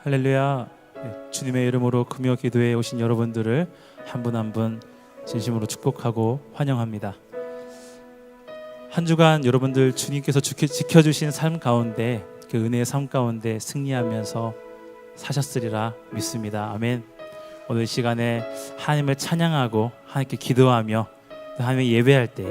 할렐루야. 주님의 이름으로 금요 기도에 오신 여러분들을 한 분 한 분 진심으로 축복하고 환영합니다. 한 주간 여러분들 주님께서 지켜주신 삶 가운데, 그 은혜의 삶 가운데 승리하면서 사셨으리라 믿습니다. 아멘. 오늘 이 시간에 하나님을 찬양하고 하나님께 기도하며 하나님을 예배할 때,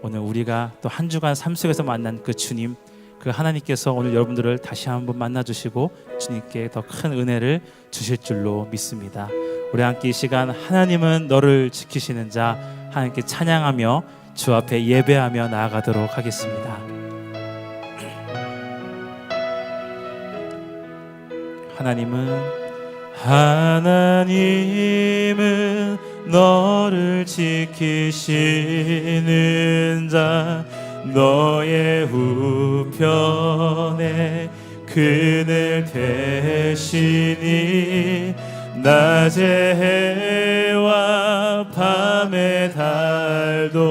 오늘 우리가 또 한 주간 삶 속에서 만난 그 주님, 그 하나님께서 오늘 여러분들을 다시 한번 만나주시고 주님께 더 큰 은혜를 주실 줄로 믿습니다. 우리 함께 이 시간 하나님은 너를 지키시는 자, 하나님께 찬양하며 주 앞에 예배하며 나아가도록 하겠습니다. 하나님은 너를 지키시는 자, 너의 우편에 그늘 되시니 낮의 해와 밤의 달도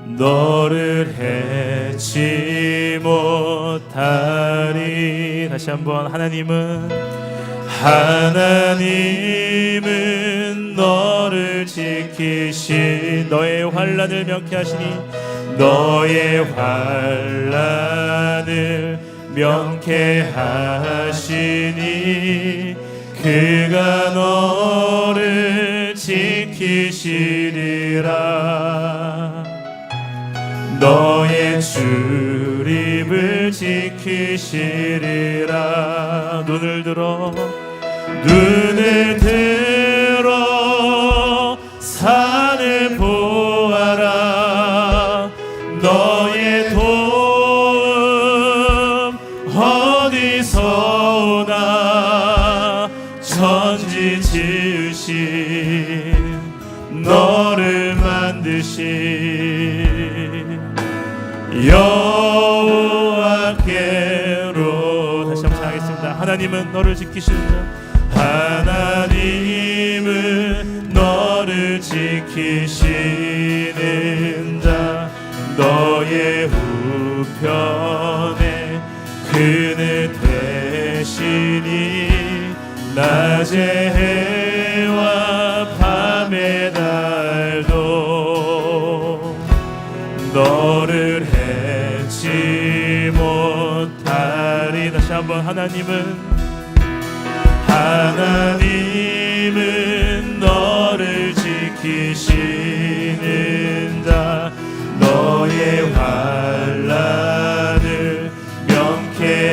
너를 해치 못하리. 다시 한번 하나님은 너를 지키시, 너의 환난을 명쾌하시니 너의 환난을 명쾌하시니 그가 너를 지키시리라. 너의 출입을 지키시리라. 눈을 들어 산을 보아라. 너의 도움 어디서 오나. 천지 지으신 너를 만드신 여호와께로. 다시 한번 하겠습니다. 하나님은 너를 지키시는 자, 하나님은 너를 지키시는 자, 너의 우편에 그늘 되시니 낮의 해와 밤의 달도 너를 해치 못하리. 다시 한번 하나님은 너를 지키시는 자, 너의 환난을 명쾌하시니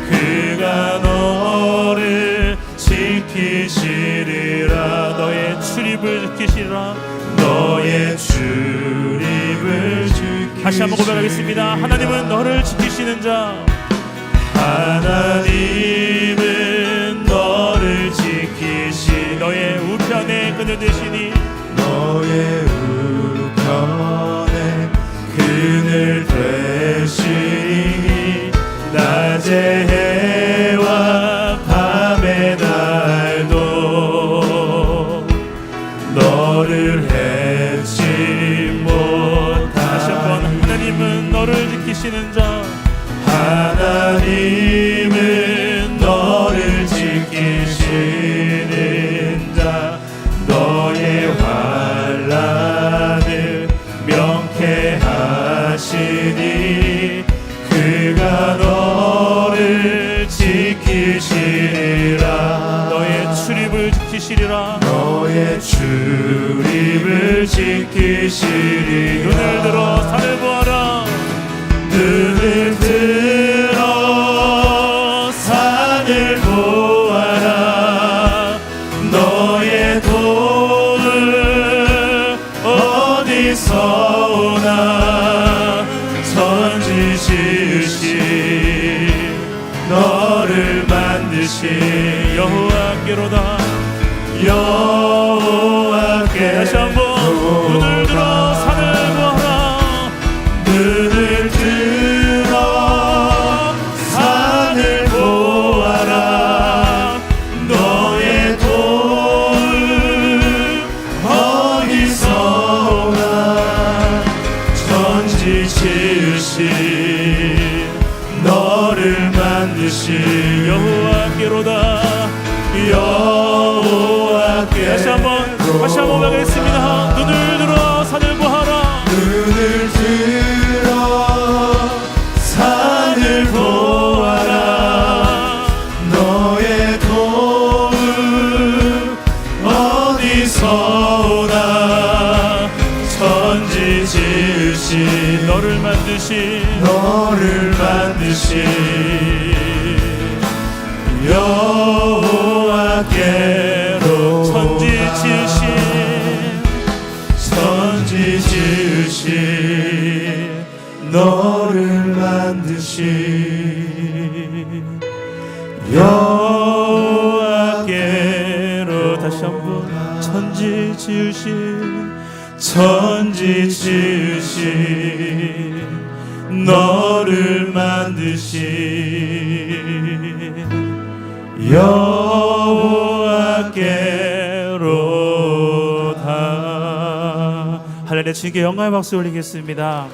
그가 너를 지키시리라. 너의 출입을 지키시리라. 너의 출입을 지키시리라. 다시 한번 고백하겠습니다. 하나님은 너를 지키시는 자, 하나님은 너를 지키시, 너의 우편에 그늘 되시니 너의 우편에 그늘 되시니 낮의 해와 밤의 달도 너를 해치 못하리. 다시 한번 하나님은 너를 지키시는 자, 하나님은 너를 지키시는 자, 너의 환난을 명쾌하시니 그가 너를 지키시리라. 너의 출입을 지키시리라. 너의 출입을 지키시리라. 눈을 들어 산을 보아라. 눈을 들어 산을 보아라. 너의 도움 어디서 오나. 천지 지으신 너를 만드신 여호와께로다. 여호와께. 다시 한번 눈을 들어 산을 보아라. 눈을 들어 산을 보아라. 너의 도움 어디서 오나. 천지 지으신 만드신 여호와께로다. 여호와께. 다시 한번 가겠습니다. 눈을 들어 산을 보아라. 눈을 들어 산을 보아라. 너의 도움 어디서 오나. 천지 지으신 너를 만드신 여호와께로. 천지 지으신 너를 만드신 여호와께로. 다시 한번. 천지 지으신 너를 만드신 여호와께로다. 할렐루야. 주님께 영광의 박수 올리겠습니다.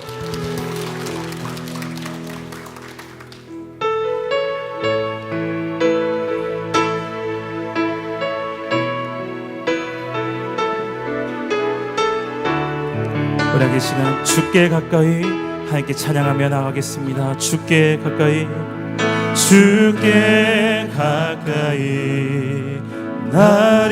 우리 이 시간 주께 가까이 하나님께 찬양하며 나가겠습니다. 주께 가까이 날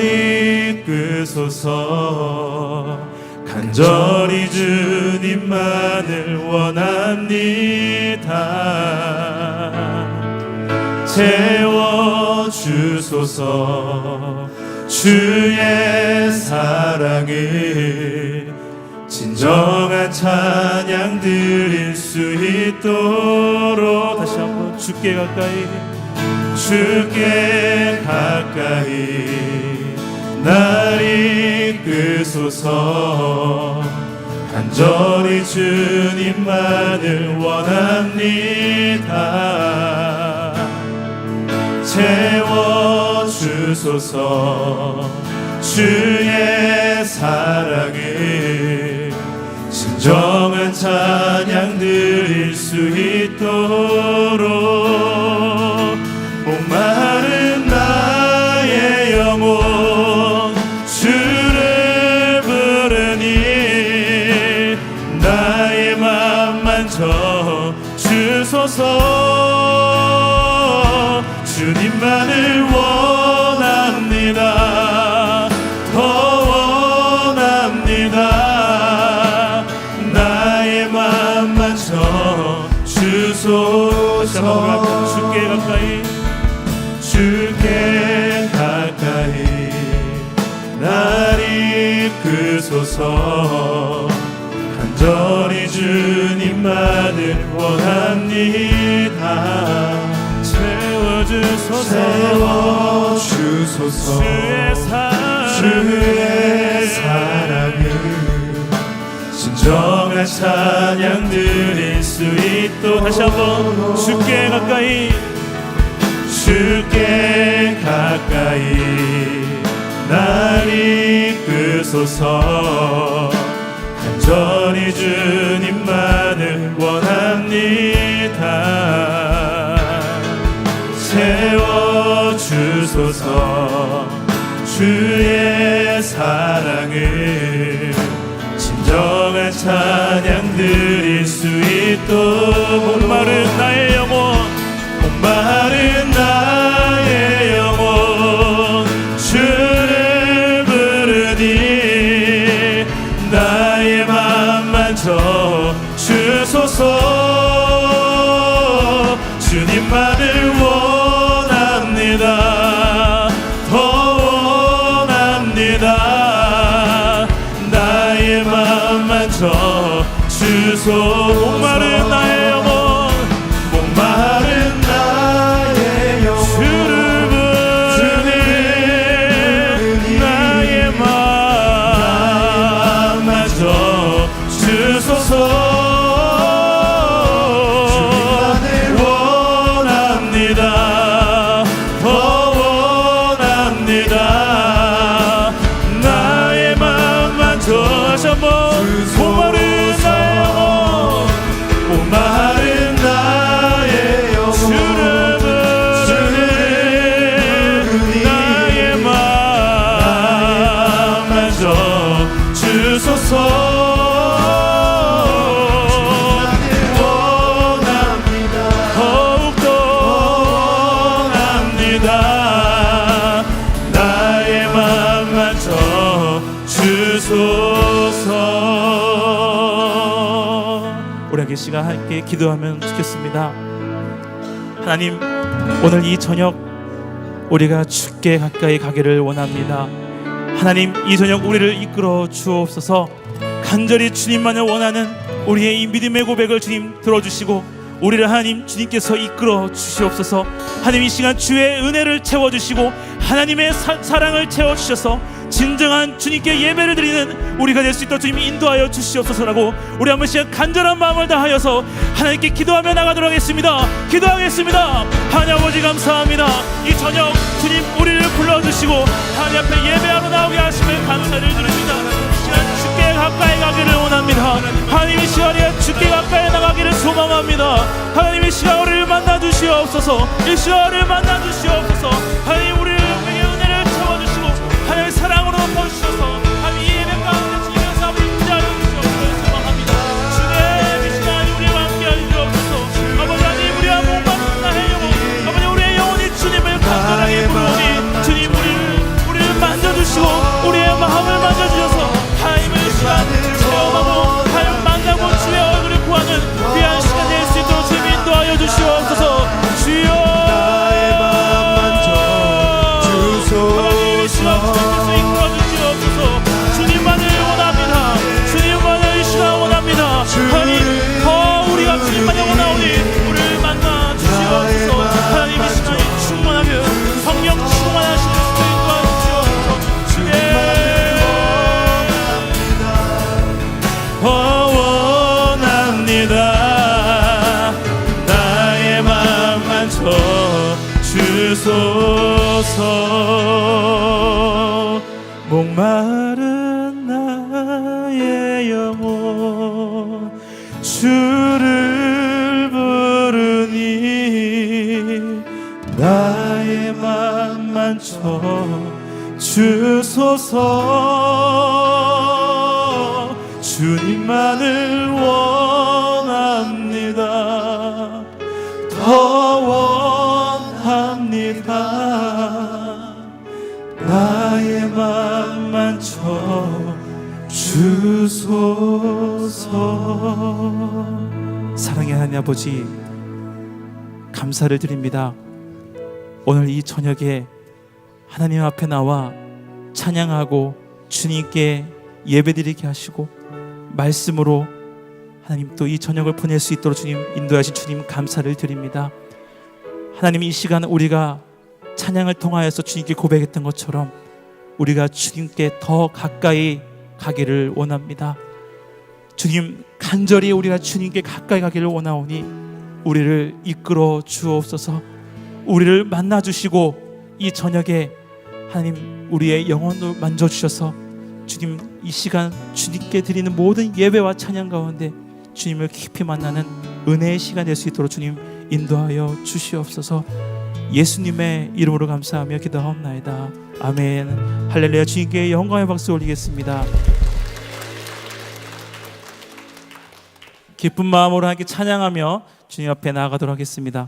이끄소서. 간절히 주님만을 원합니다. 채워주소서. 주의 사랑을 진정한 찬양 드릴 수 있도록. 다시 한번. 주께 가까이 날 이끄소서. 간절히 주님만을 원합니다. 채워주소서. 주의 사랑을 진정한 찬양 드릴 수 있도록. 목마른 나의 영혼 주를 부르니. 나의 맘 만져 주소서. 주님만을 원합니다. 더 원합니다. 나의 맘 만져 주소서. 주께 가까이 날 이끄소서. 간절히 주님만을 원합니다. 채워주소서. 주의 사랑을 진정한 찬양 드릴 수 있도록. 다시 한번. 주께 가까이 날 이끄소서. 간절히 주님만을 원합니다. 채워주소서. 주의 사랑을 진정한 찬양 드릴 수 있도록. 목마른 나의 영혼 주를 부르니. 나의 맘 만져 주소서. 주님만을 원합니다. 더 원합니다. 나의 맘 만져 주소서. 목마른 나의 영혼 목마른 나의 영혼 우리에게 시간 함께 기도하면 좋겠습니다. 하나님, 오늘 이 저녁 우리가 주께 가까이 가기를 원합니다. 하나님, 이 저녁 우리를 이끌어 주옵소서. 간절히 주님만을 원하는 우리의 이 믿음의 고백을 주님 들어주시고 우리를 하나님 주님께서 이끌어 주시옵소서. 하나님, 이 시간 주의 은혜를 채워주시고 하나님의 사랑을 채워주셔서 진정한 주님께 예배를 드리는 우리가 될 수 있도록 주님 인도하여 주시옵소서라고 우리 한 번씩 간절한 마음을 다하여서 하나님께 기도하며 나가도록 하겠습니다. 기도하겠습니다. 하나님 아버지, 감사합니다. 이 저녁 주님 우리를 불러주시고 하나님 앞에 예배하러 나오게 하심을 감사를 드립니다. 이 시간 주께 가까이 가기를 원합니다. 하나님, 이 시간에 주께 가까이 나가기를 소망합니다. 하나님, 이 시간 우리를 만나 주시옵소서. 이 시간 우리를 만나 주시옵소서. 하나님, 우리를 은혜를 채워주시고 하나님의 사랑으로 덮어주셔서 하나님, 이 예배 가운데 주님께서 아버지 인자하여 주시옵소서 소망합니다. 주님, 이 시간 우리와 함께 하여 주옵소서. 아버지 하나님, 우리와 목마른 나의 영혼, 아버지 우리의 영혼이 주님을 간절하게 부르니 주님 우리를 만져주시고 우리의 마음을 만져주셔서 하나님의 시간 체험하고 하나님 만나고 주의 얼굴을 구하는 귀한 시간 될 수 있도록 주님 인도하여 주시옵소서. 주여, 나의 맘 만져 주소서. 주님께서 이끌어 주시옵소서. 주님만을 원합니다. 주님만을 이 시간 원합니다. 하나님, 더 우리가 주님만을 원하오니 우리를 만나 주시옵소서. 하나님, 이 시간이 충만하게 성령 충만하시는 수도 인도하여 주시옵소서. 원합니다. 나의 맘 만져 주소서. 목마른 나의 영혼 주를 부르니 나의 맘 만져 주소서. 주님만을 원합니다. 더 원합니다. 나의 맘 만져 주소서. 사랑의 하나님 아버지, 감사를 드립니다. 오늘 이 저녁에 하나님 앞에 나와 찬양하고 주님께 예배드리게 하시고 말씀으로 하나님 또 이 저녁을 보낼 수 있도록 주님 인도하신 주님 감사를 드립니다. 하나님, 이 시간 우리가 찬양을 통하여서 주님께 고백했던 것처럼 우리가 주님께 더 가까이 가기를 원합니다. 주님, 간절히 우리가 주님께 가까이 가기를 원하오니 우리를 이끌어 주옵소서. 우리를 만나주시고 이 저녁에 하나님 우리의 영혼을 만져주셔서 주님, 이 시간 주님께 드리는 모든 예배와 찬양 가운데 주님을 깊이 만나는 은혜의 시간 될 수 있도록 주님 인도하여 주시옵소서. 예수님의 이름으로 감사하며 기도하옵나이다. 아멘. 할렐루야. 주님께 영광의 박수 올리겠습니다. 기쁜 마음으로 함께 찬양하며 주님 앞에 나아가도록 하겠습니다.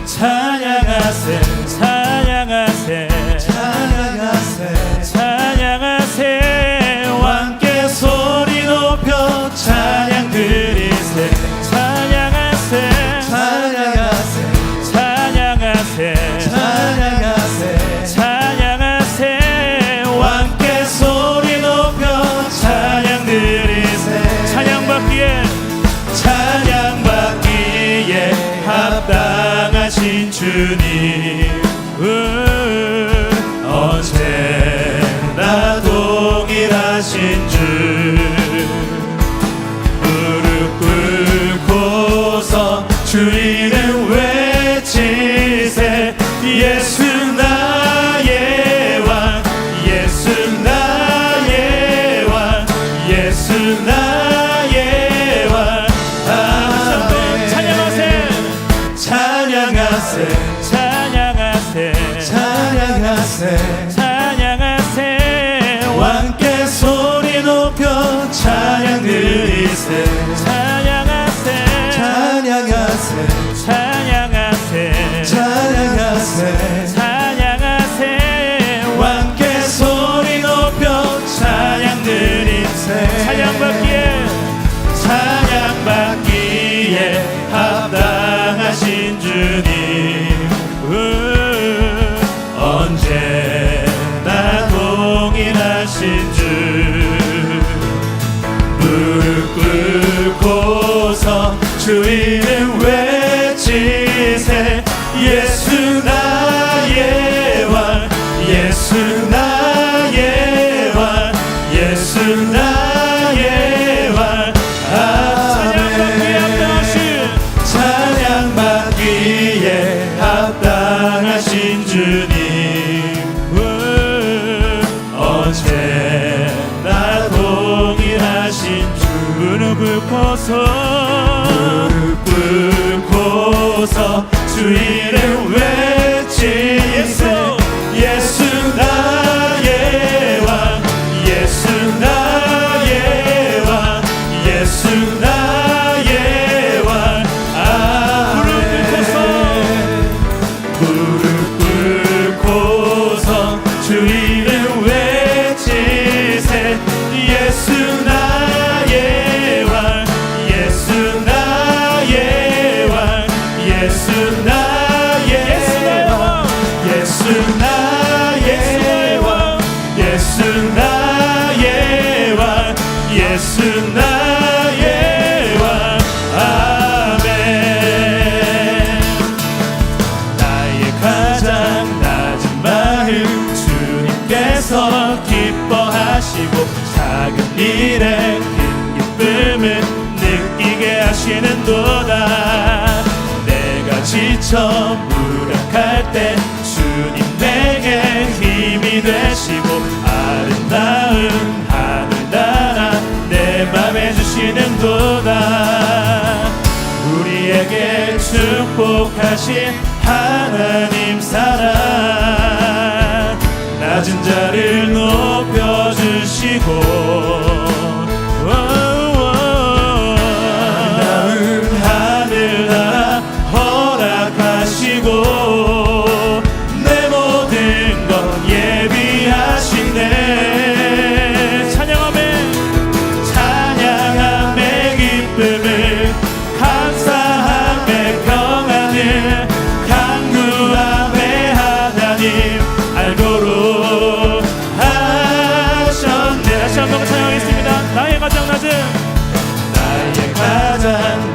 찬양하세, 찬양하세, 찬양하세, 찬양하세. 왕께 소리 높여 찬양 드리세. 찬양하세, 찬양하세, 찬양하세, 찬양하세, 찬양하세. 왕께 소리 높여 찬양 드리세. 찬양받기에, 찬양받기에 합당하신 주님, 언제나 동일하신 주. 무릎 꿇고서 주 이름 외치세. 예수 나의 왕, 예수 나의 왕, 예수 나의 왕. 찬양하세, 찬양하세, 찬양하세, 찬양하세. 왕께 소리 높여 찬양 드리세. 찬양하세, 찬양하세, 찬양하세 찬양하세 찬양하세 왕께 소리 높여 찬양 드림세 찬양받기에 찬양받기에 합당하신 주님 언제나 동일하신 주 무릎 꿇고서 주 이름 외치세 예수 나의 왕 예수 나의 왕 예수 나의 왕 찬양받기에 합당하신 주님 언제나 동일하신 주 무릎 꿇고서 주 이름 외치세 예수 나의 왕 예수 나의 왕 예수 나의 왕 무릎 꿇고서 주 이름 외치세 예수 나의 왕 예수 나의 왕 예수 나의 왕 예수 나의 왕 예수 나의 왕 예수 나의 왕 아멘 나의 가장 낮은 마음 주님께서 기뻐하시고 작은 일에 큰 기쁨을 느끼게 하시는도다 내가 지쳐 무력할 때 주님 내게 힘이 되시고 아름다운 하늘나라 내 맘에 주시는도다 우리에게 축복하신 하나님 사랑 낮은 자를 높여주시고 아름다운 하늘나라 허락하시고 내 모든 것 예비하시네 찬양함의 기쁨을 감사함의 평안을 간구함의 하나님 알고로 하셨네 다시 한번 찬양하겠습니다. 나의 가장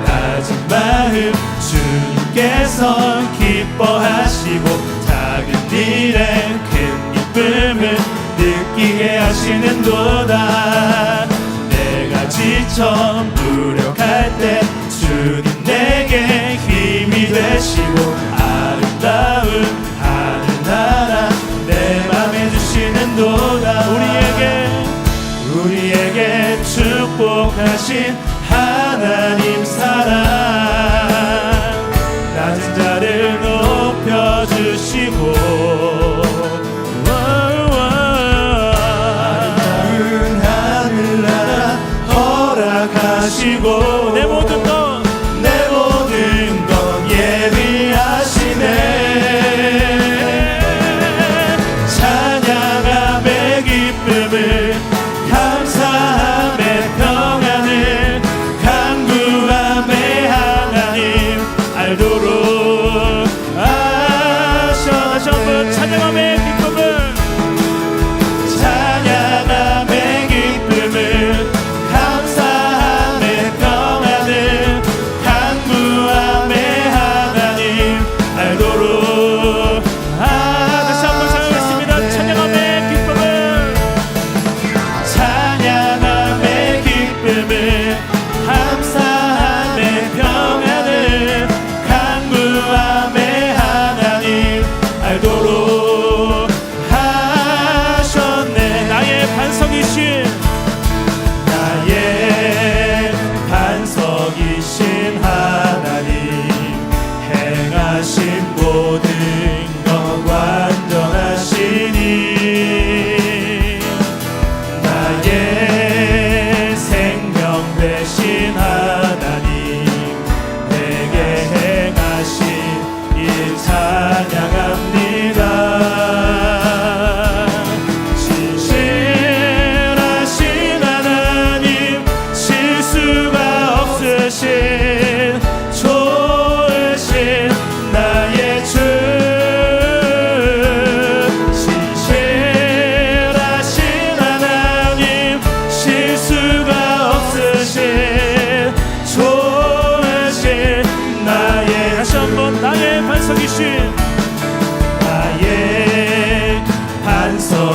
낮은 마음 주님께서 기뻐하시고 작은 일에 큰 기쁨을 느끼게 하시는도다 내가 지쳐 무력할 때 주님 내게 힘이 되시고 아름다운 하늘나라 내 맘에 주시는도다 우리에게 축복하신 하나님 사랑 낮은 자를 높여주시고 아름다운 하늘나라 허락하시고 내 모든 것 예비하시네 찬양함의 기쁨을 감사함의 평안을 간구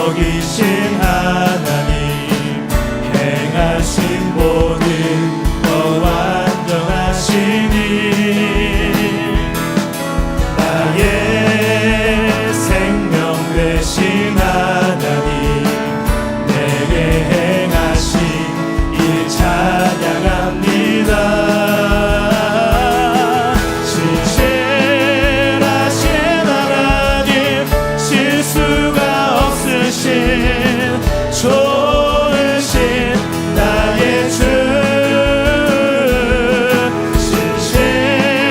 여기신 하나님 행하신 모든 것 완전하시니 나의 생명 되신 하나님 내게 행하신 일 찬양합니다. 신실하신 하나님 실수가 없으신 좋으신 나의 주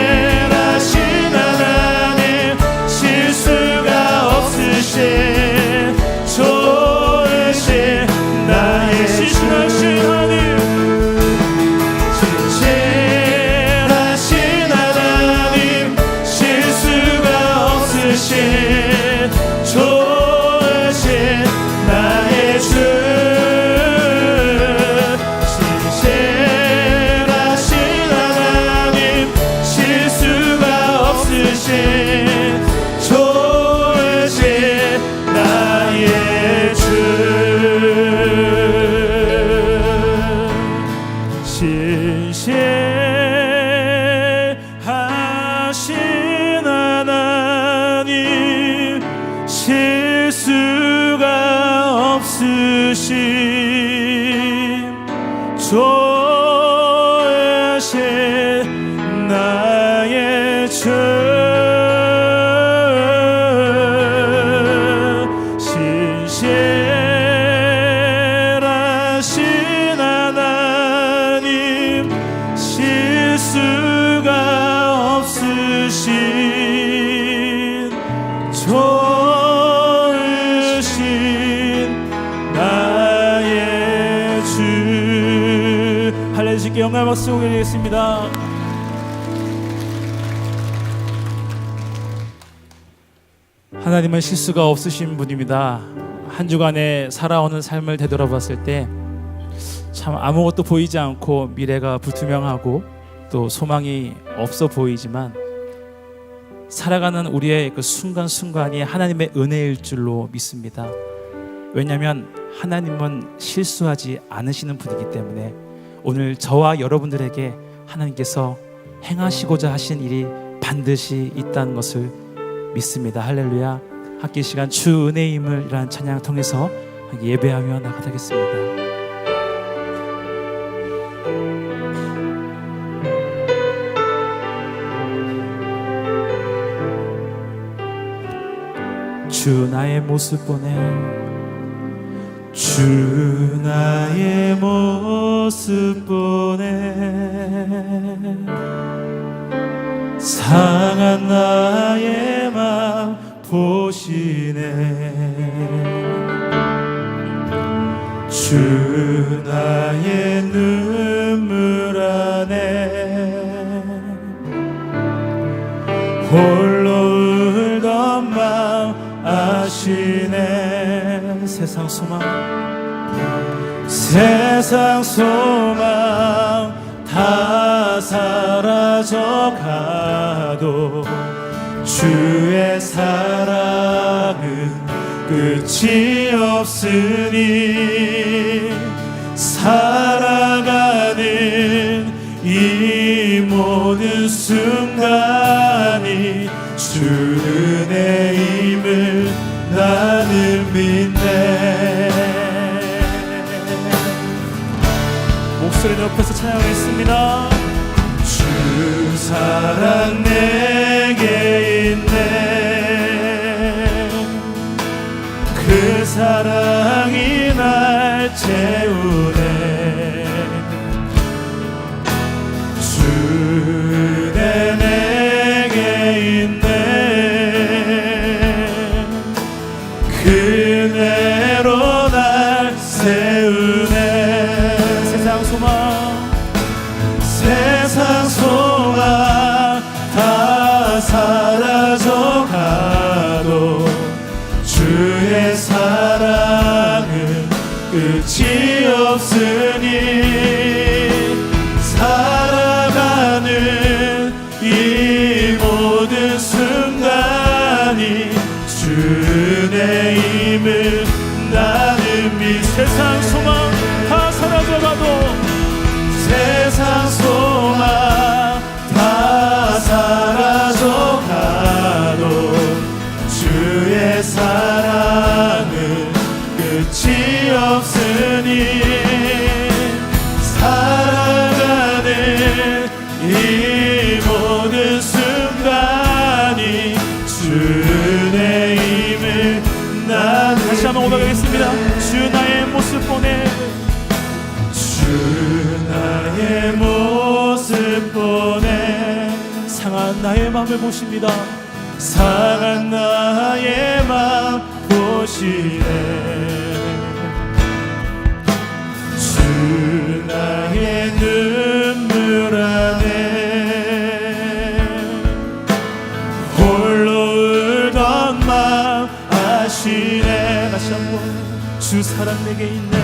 신실하신 하나님 실수가 없으신 좋으신 나의 신실하신 하나님 신실하신 하나님 실수가 없으신 좋으신 나의 주 신실하신 하나님 실수가 없으신 좋으신 나의 주 신실하신 하나님 실수가 없으신 좋으신 나의 주 신실하신 하나님 실수가 없으신 좋으신 나의 주 할렐루야. 주께 영광 박수 올리겠습니다. 하나님은 실수가 없으신 분입니다. 한 주간에 살아오는 삶을 되돌아봤을 때 참 아무것도 보이지 않고 미래가 불투명하고 또 소망이 없어 보이지만 살아가는 우리의 그 순간순간이 하나님의 은혜일 줄로 믿습니다. 왜냐하면 하나님은 실수하지 않으시는 분이기 때문에 오늘 저와 여러분들에게 하나님께서 행하시고자 하신 일이 반드시 있다는 것을 믿습니다. 할렐루야. 학기 시간 주 은혜임을 이라는 찬양을 통해서 예배하며 나가겠습니다. 주 나의 모습 보내 주 나의 모습 보내 상한 나의 맘 보시네 주 나의 눈물 안에 홀로 울던 맘 아시네 세상 소망 다 사라져 가도 주의 사랑은 끝이 없으니 살아가는 이 모든 순간이 주 은혜임을 나는 믿네. 목소리 높여서 찬양하겠습니다. 주 사랑 내게 있네 그 사랑이 날 채우네 주 은혜 내게 있네 그대로 날 세우네 세상 소망 다 사라져 가도 주의 사랑은 끝이 없으니 살아가는 이 모든 순간이 주 은혜임을 상한 나의 마음을 보십니다. 상한 나의 맘 보시네. 주 나의 눈물 안에 홀로 울던 맘 아시네. 다시 한번 주 사랑 내게 있네.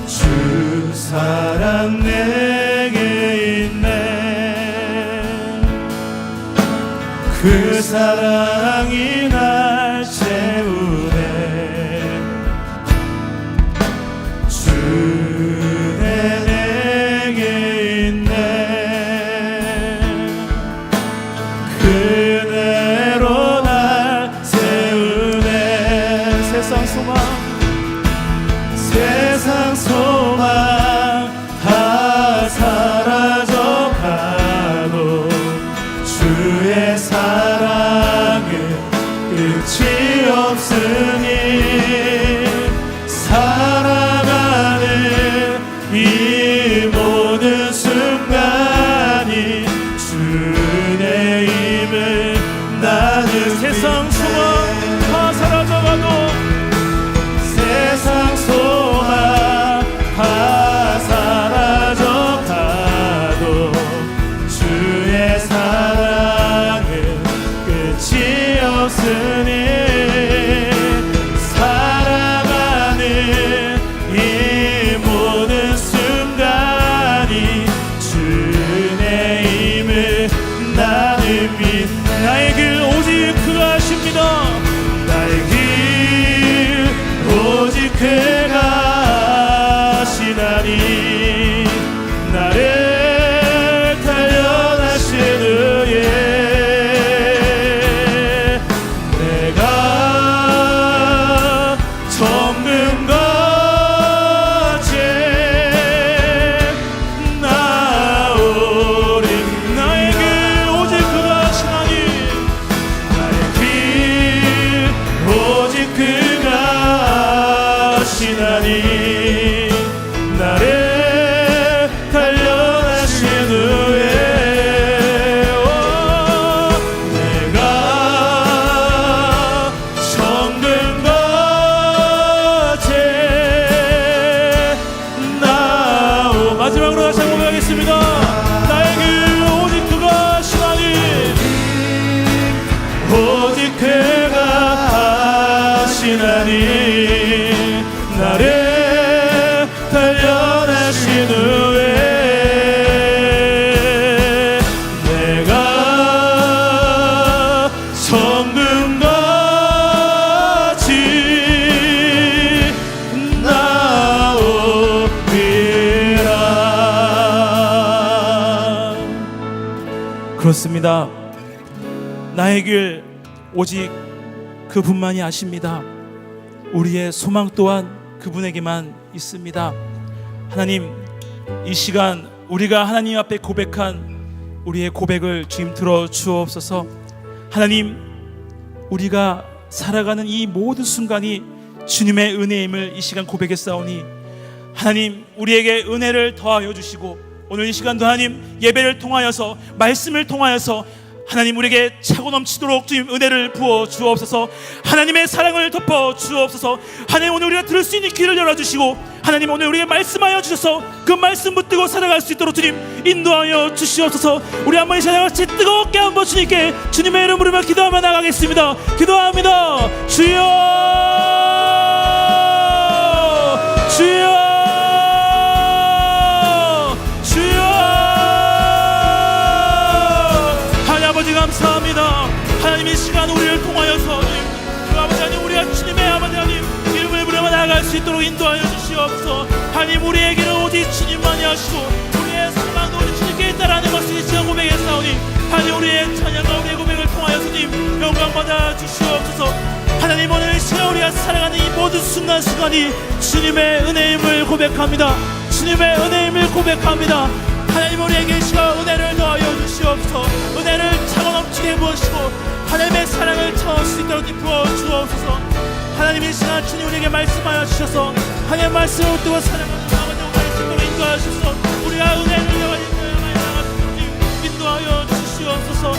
주 사랑 내게 있네. 그 사랑이 날 채우네. 주 내게 있네. 그대로 날 세우네. 세상 소망 세상 소망 다 사라져 가도 주의 사랑은 끝이 없으니 살아가는 이 모든 순간이 주의 힘을 나는 세상 소망 다 사라져가도 세상 소망 다 사라져 가도 주의 사랑은 끝이 없으니 살아가는 이 모든 순간이 주의 힘을 나는 믿네. 나의 길 오직 그가 하십니다. 나의 길 오직 그가 하시나니 나를 단련하신 후에 내가 정금같이 나오리. 나의 길 오직 그가 하시나니 나의 길 오직 그가 하시나니 나를 단련하신 후에 내가 정금같이 나오. 마지막으로 다시 한번 고백하겠습니다. 나의 길 오직 그가 하시나니 오직 그가 하시나니 나를 단련하신 후에 내가 정금같이 나오리라. 그렇습니다. 나의 길 오직 그분만이 아십니다. 우리의 소망 또한 그분에게만 있습니다. 하나님, 이 시간 우리가 하나님 앞에 고백한 우리의 고백을 주님 들어 주옵소서. 하나님, 우리가 살아가는 이 모든 순간이 주님의 은혜임을 이 시간 고백했사오니 하나님, 우리에게 은혜를 더하여 주시고 오늘 이 시간도 하나님 예배를 통하여서 말씀을 통하여서 하나님 우리에게 차고 넘치도록 주님 은혜를 부어 주옵소서. 하나님의 사랑을 덮어 주옵소서. 하나님, 오늘 우리가 들을 수 있는 귀를 열어주시고 하나님, 오늘 우리에게 말씀하여 주셔서 그 말씀 붙들고 살아갈 수 있도록 주님 인도하여 주시옵소서. 우리 한번 이 시간 같이 뜨겁게 한번 주님께 주님의 이름 부르며 기도하며 나가겠습니다. 기도합니다. 주여, 주여, 감사합니다. 하나님, 이 시간 우리를 통하여서 그 아버지 하나님, 우리가 주님의 아버지 하나님 이름을 부르며 나아갈 수 있도록 인도하여 주시옵소서. 하나님, 우리에게는 오직 주님만이 하시고 우리의 소망도 우리 주님께 있다라는 것을 이 시간 고백했사오니 하나님, 우리의 찬양과 우리의 고백을 통하여 주님 영광 받아 주시옵소서. 하나님, 오늘 이 시간 우리가 살아가는 이 모든 순간순간이 주님의 은혜임을 고백합니다. 주님의 은혜임을 고백합니다. 하나님, 우리에게 이 시간 은혜를 더하여 주시옵소서. 은혜를 차고 넘치게 부으시고 하나님의 사랑을 차올 수 있도록 부어 주옵소서. 하나님, 이 시간 주님 우리에게 말씀하여 주셔서 하나님의 말씀을 듣고 사랑하는 아버지 말씀으로 인도하셔서 우리가 은혜를 더하여 인도하여 주시옵소서.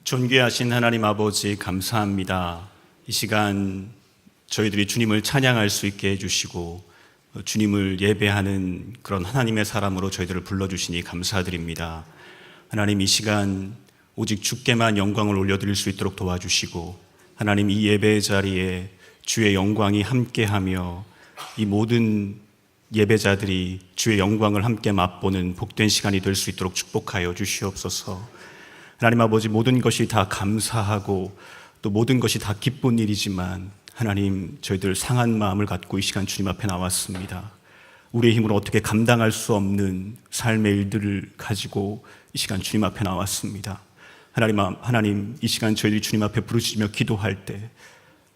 존귀하신 하나님 아버지 감사합니다. 이 시간 저희들이 주님을 찬양할 수 있게 해주시고 주님을 예배하는 그런 하나님의 사람으로 저희들을 불러주시니 감사드립니다. 하나님, 이 시간 오직 주께만 영광을 올려드릴 수 있도록 도와주시고, 하나님, 이 예배의 자리에 주의 영광이 함께하며 이 모든 예배자들이 주의 영광을 함께 맛보는 복된 시간이 될 수 있도록 축복하여 주시옵소서. 하나님 아버지, 모든 것이 다 감사하고 또 모든 것이 다 기쁜 일이지만 하나님, 저희들 상한 마음을 갖고 이 시간 주님 앞에 나왔습니다. 우리의 힘으로 어떻게 감당할 수 없는 삶의 일들을 가지고 이 시간 주님 앞에 나왔습니다. 하나님, 이 시간 저희들이 주님 앞에 부르짖으며 기도할 때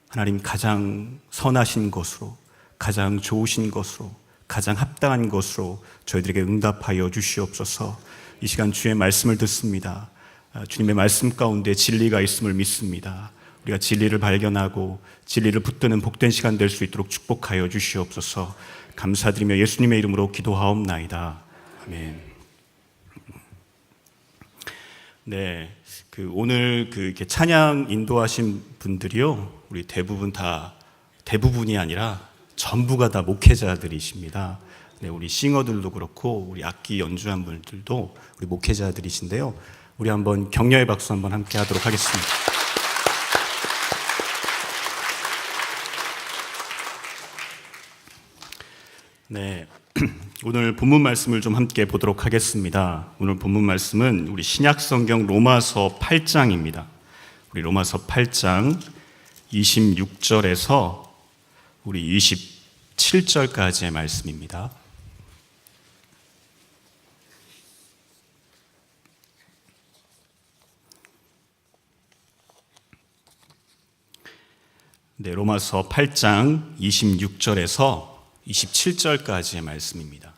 하나님, 가장 선하신 것으로, 가장 좋으신 것으로, 가장 합당한 것으로 저희들에게 응답하여 주시옵소서. 이 시간 주의 말씀을 듣습니다. 주님의 말씀 가운데 진리가 있음을 믿습니다. 우리가 진리를 발견하고 진리를 붙드는 복된 시간 될 수 있도록 축복하여 주시옵소서. 감사드리며 예수님의 이름으로 기도하옵나이다. 아멘. 네, 오늘 이렇게 찬양 인도하신 분들이요, 우리 대부분이 아니라 전부가 다 목회자들이십니다. 네, 우리 싱어들도 그렇고 우리 악기 연주한 분들도 우리 목회자들이신데요. 우리 한번 격려의 박수 한번 함께 하도록 하겠습니다. 네, 오늘 본문 말씀을 좀 함께 보도록 하겠습니다. 오늘 본문 말씀은 우리 신약성경 로마서 8장입니다. 우리 로마서 8장 26절에서 우리 27절까지의 말씀입니다. 네, 로마서 8장 26절에서 27절까지의 말씀입니다.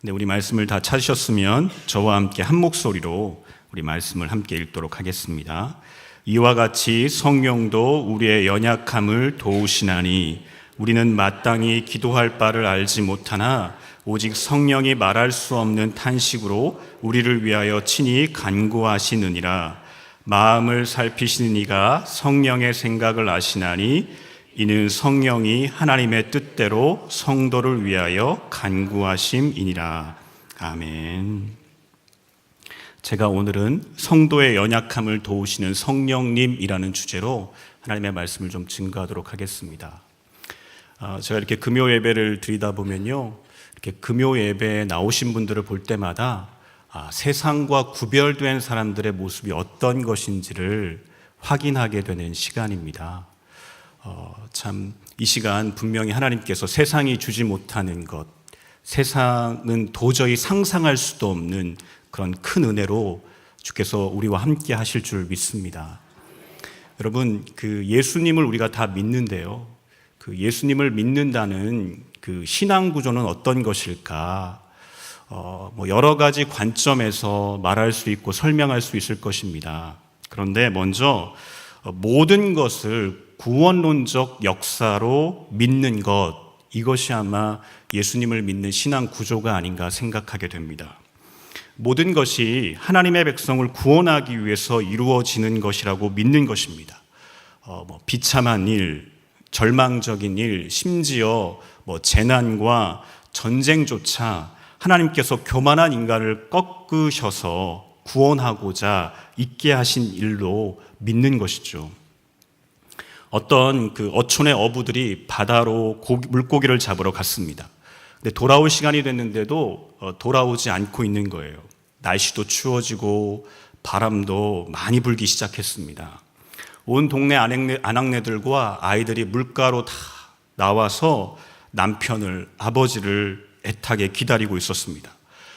네, 우리 말씀을 다 찾으셨으면 저와 함께 한 목소리로 우리 말씀을 함께 읽도록 하겠습니다. 이와 같이 성령도 우리의 연약함을 도우시나니 우리는 마땅히 기도할 바를 알지 못하나 오직 성령이 말할 수 없는 탄식으로 우리를 위하여 친히 간구하시느니라. 마음을 살피시는 이가 성령의 생각을 아시나니 이는 성령이 하나님의 뜻대로 성도를 위하여 간구하심이니라. 아멘. 제가 오늘은 성도의 연약함을 도우시는 성령님이라는 주제로 하나님의 말씀을 좀 증거하도록 하겠습니다. 제가 이렇게 금요 예배를 드리다 보면요, 이렇게 금요 예배에 나오신 분들을 볼 때마다 세상과 구별된 사람들의 모습이 어떤 것인지를 확인하게 되는 시간입니다. 참, 이 시간 분명히 하나님께서 세상이 주지 못하는 것, 세상은 도저히 상상할 수도 없는 그런 큰 은혜로 주께서 우리와 함께 하실 줄 믿습니다. 여러분, 예수님을 우리가 다 믿는데요, 예수님을 믿는다는 신앙 구조는 어떤 것일까? 여러 가지 관점에서 말할 수 있고 설명할 수 있을 것입니다. 그런데 먼저 모든 것을 구원론적 역사로 믿는 것, 이것이 아마 예수님을 믿는 신앙 구조가 아닌가 생각하게 됩니다. 모든 것이 하나님의 백성을 구원하기 위해서 이루어지는 것이라고 믿는 것입니다. 비참한 일, 절망적인 일, 심지어 재난과 전쟁조차 하나님께서 교만한 인간을 꺾으셔서 구원하고자 있게 하신 일로 믿는 것이죠. 어떤 어촌의 어부들이 바다로 물고기를 잡으러 갔습니다. 근데 돌아올 시간이 됐는데도 돌아오지 않고 있는 거예요. 날씨도 추워지고 바람도 많이 불기 시작했습니다. 온 동네 아낙네들과 아이들이 물가로 다 나와서 남편을, 아버지를 애타게 기다리고 있었습니다.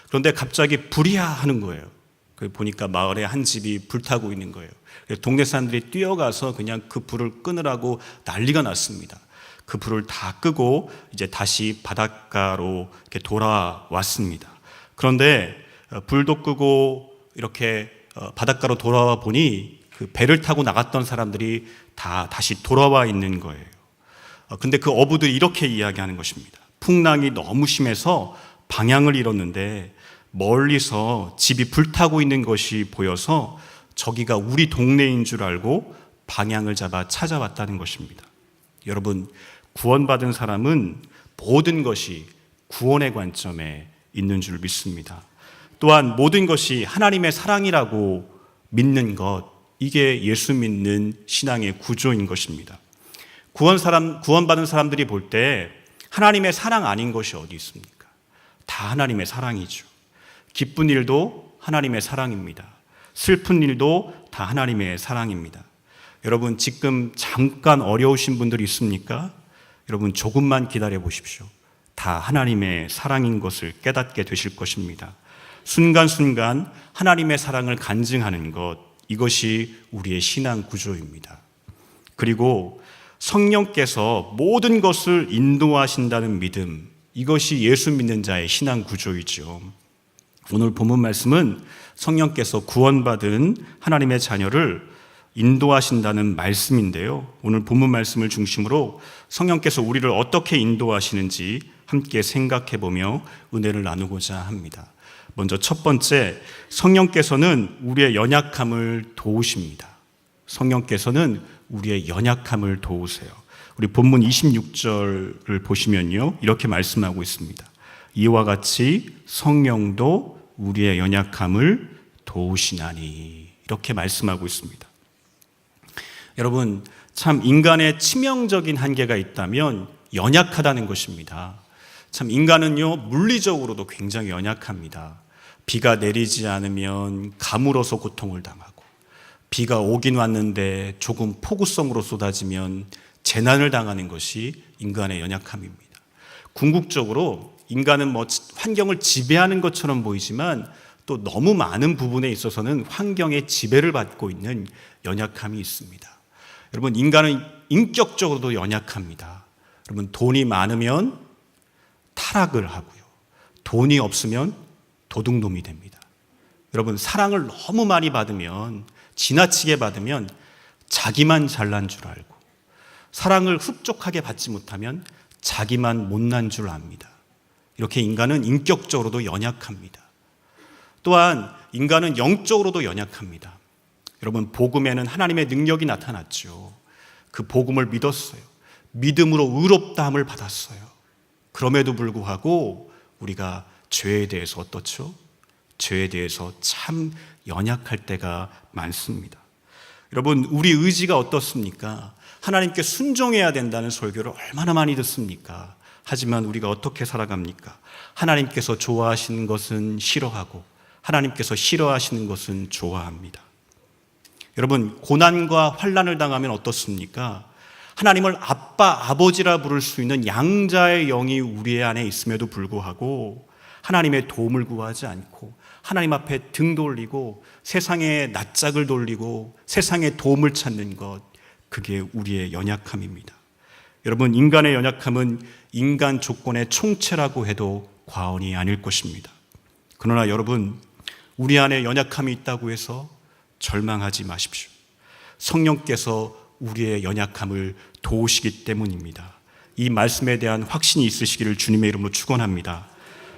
그런데 갑자기 불이야 하는 거예요. 보니까 마을에 한 집이 불타고 있는 거예요. 동네 사람들이 뛰어가서 그냥 그 불을 끄느라고 난리가 났습니다. 그 불을 다 끄고 이제 다시 바닷가로 이렇게 돌아왔습니다. 그런데 불도 끄고 이렇게 바닷가로 돌아와 보니 그 배를 타고 나갔던 사람들이 다 다시 돌아와 있는 거예요. 근데 그 어부들이 이렇게 이야기하는 것입니다. 풍랑이 너무 심해서 방향을 잃었는데 멀리서 집이 불타고 있는 것이 보여서 저기가 우리 동네인 줄 알고 방향을 잡아 찾아왔다는 것입니다. 여러분, 구원받은 사람은 모든 것이 구원의 관점에 있는 줄 믿습니다. 또한 모든 것이 하나님의 사랑이라고 믿는 것, 이게 예수 믿는 신앙의 구조인 것입니다. 구원받은 사람들이 볼 때 하나님의 사랑 아닌 것이 어디 있습니까? 다 하나님의 사랑이죠. 기쁜 일도 하나님의 사랑입니다. 슬픈 일도 다 하나님의 사랑입니다. 여러분, 지금 잠깐 어려우신 분들이 있습니까? 여러분, 조금만 기다려 보십시오. 다 하나님의 사랑인 것을 깨닫게 되실 것입니다. 순간순간 하나님의 사랑을 간증하는 것, 이것이 우리의 신앙 구조입니다. 그리고 성령께서 모든 것을 인도하신다는 믿음, 이것이 예수 믿는 자의 신앙 구조이죠. 오늘 본문 말씀은 성령께서 구원받은 하나님의 자녀를 인도하신다는 말씀인데요. 오늘 본문 말씀을 중심으로 성령께서 우리를 어떻게 인도하시는지 함께 생각해 보며 은혜를 나누고자 합니다. 먼저 첫 번째, 성령께서는 우리의 연약함을 도우십니다. 성령께서는 우리의 연약함을 도우세요. 우리 본문 26절을 보시면요, 이렇게 말씀하고 있습니다. 이와 같이 성령도 우리의 연약함을 도우시나니, 이렇게 말씀하고 있습니다. 여러분, 참 인간의 치명적인 한계가 있다면 연약하다는 것입니다. 참 인간은요, 물리적으로도 굉장히 연약합니다. 비가 내리지 않으면 가물어서 고통을 당하고, 비가 오긴 왔는데 조금 폭우성으로 쏟아지면 재난을 당하는 것이 인간의 연약함입니다. 궁극적으로 인간은 환경을 지배하는 것처럼 보이지만 또 너무 많은 부분에 있어서는 환경의 지배를 받고 있는 연약함이 있습니다. 여러분, 인간은 인격적으로도 연약합니다. 여러분, 돈이 많으면 타락을 하고요. 돈이 없으면 도둑놈이 됩니다. 여러분, 사랑을 너무 많이 받으면, 지나치게 받으면 자기만 잘난 줄 알고, 사랑을 흡족하게 받지 못하면 자기만 못난 줄 압니다. 이렇게 인간은 인격적으로도 연약합니다. 또한 인간은 영적으로도 연약합니다. 여러분, 복음에는 하나님의 능력이 나타났죠. 그 복음을 믿었어요. 믿음으로 의롭다함을 받았어요. 그럼에도 불구하고 우리가 죄에 대해서 어떻죠? 죄에 대해서 참 연약할 때가 많습니다. 여러분, 우리 의지가 어떻습니까? 하나님께 순종해야 된다는 설교를 얼마나 많이 듣습니까? 하지만 우리가 어떻게 살아갑니까? 하나님께서 좋아하시는 것은 싫어하고 하나님께서 싫어하시는 것은 좋아합니다. 여러분, 고난과 환난을 당하면 어떻습니까? 하나님을 아빠, 아버지라 부를 수 있는 양자의 영이 우리 안에 있음에도 불구하고 하나님의 도움을 구하지 않고 하나님 앞에 등 돌리고 세상에 낯짝을 돌리고 세상에 도움을 찾는 것, 그게 우리의 연약함입니다. 여러분, 인간의 연약함은 인간 조건의 총체라고 해도 과언이 아닐 것입니다. 그러나 여러분, 우리 안에 연약함이 있다고 해서 절망하지 마십시오. 성령께서 우리의 연약함을 도우시기 때문입니다. 이 말씀에 대한 확신이 있으시기를 주님의 이름으로 축원합니다.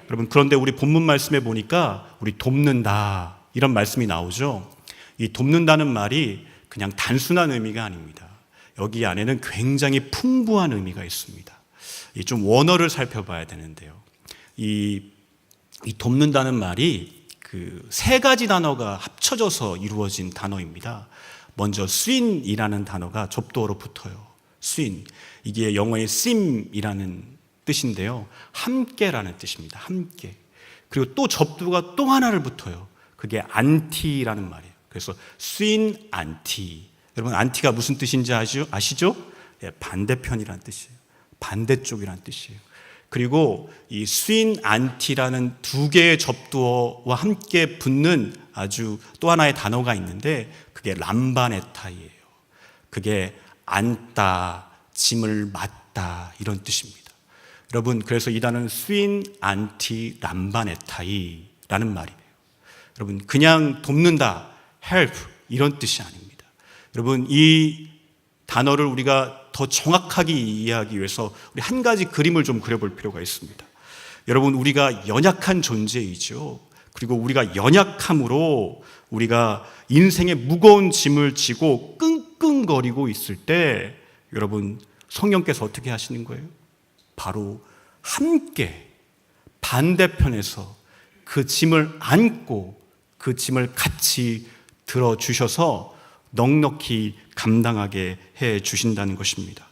여러분, 그런데 우리 본문 말씀에 보니까 우리 돕는다, 이런 말씀이 나오죠. 이 돕는다는 말이 그냥 단순한 의미가 아닙니다. 여기 안에는 굉장히 풍부한 의미가 있습니다. 좀 원어를 살펴봐야 되는데요. 이 돕는다는 말이 그 세 가지 단어가 합쳐져서 이루어진 단어입니다. 먼저 swin이라는 단어가 접두어로 붙어요. swin. 이게 영어의 sim이라는 뜻인데요. 함께라는 뜻입니다. 함께. 그리고 또 접두가 또 하나를 붙어요. 그게 anti라는 말이에요. 그래서 swin anti. 여러분, anti가 무슨 뜻인지 아시죠? 예, 반대편이라는 뜻이에요. 반대쪽이라는 뜻이에요. 그리고 이 swin anti라는 두 개의 접두어와 함께 붙는 아주 또 하나의 단어가 있는데 그게 람바네타이예요. 그게 안다, 짐을 맡다, 이런 뜻입니다. 여러분, 그래서 이 단어는 swin anti 람바네타이라는 말이에요. 여러분, 그냥 돕는다, help 이런 뜻이 아닙니다. 여러분, 이 단어를 우리가 더 정확하게 이해하기 위해서 우리 한 가지 그림을 좀 그려볼 필요가 있습니다. 여러분, 우리가 연약한 존재이죠. 그리고 우리가 연약함으로 우리가 인생의 무거운 짐을 지고 끙끙거리고 있을 때 여러분, 성령께서 어떻게 하시는 거예요? 바로 함께 반대편에서 그 짐을 안고 그 짐을 같이 들어주셔서 넉넉히 감당하게 해 주신다는 것입니다.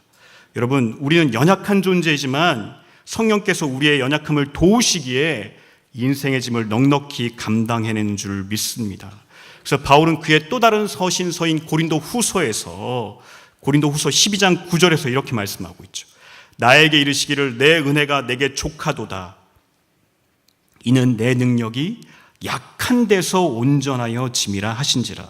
여러분, 우리는 연약한 존재이지만 성령께서 우리의 연약함을 도우시기에 인생의 짐을 넉넉히 감당해내는 줄 믿습니다. 그래서 바울은 그의 또 다른 서신서인 고린도 후서에서 고린도 후서 12장 9절에서 이렇게 말씀하고 있죠. 나에게 이르시기를 내 은혜가 내게 족하도다. 이는 내 능력이 약한 데서 온전하여 짐이라 하신지라.